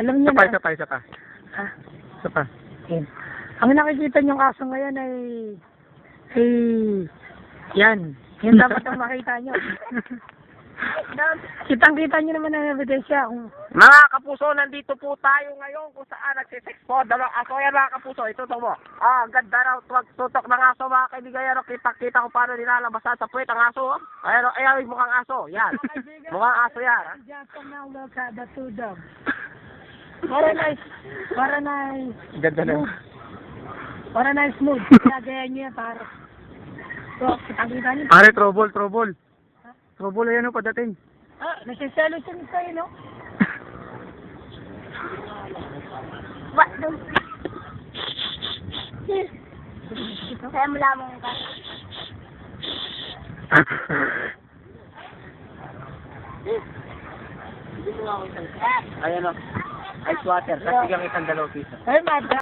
Alam niyo Isa na. pa, isa pa. Ha? Isa pa. Yan. Ang nakikita niyong kaso ngayon ay yan. Yan dapat ang makita niyo. Kitang-kita niyo naman ang ebidensya kung Mga kapuso, nandito po tayo ngayon kung saan nagsisex po. Dalawang aso yan mga kapuso. Itutok mo. Ah, ganda raw. Tutok ng aso mga kaibigan. Yan, kita-kita ko paano nilalabasan sa puwet ang aso. Ayan, ayan, mukhang aso. Yan. Mukhang aso yan. just now look at the two dogs. Para nice. Ganda na. Para nice mood. Kaya niyo yan para. So, kitang-kita niyo. Pare, trouble. Trouble, ayan o, padating. Ah, nasiselo siya sa'yo, no? What the? Kaya mo lamang ka. Ayan o. Ice water. Tapos bigyan kitang 2 piso. Ay, madam.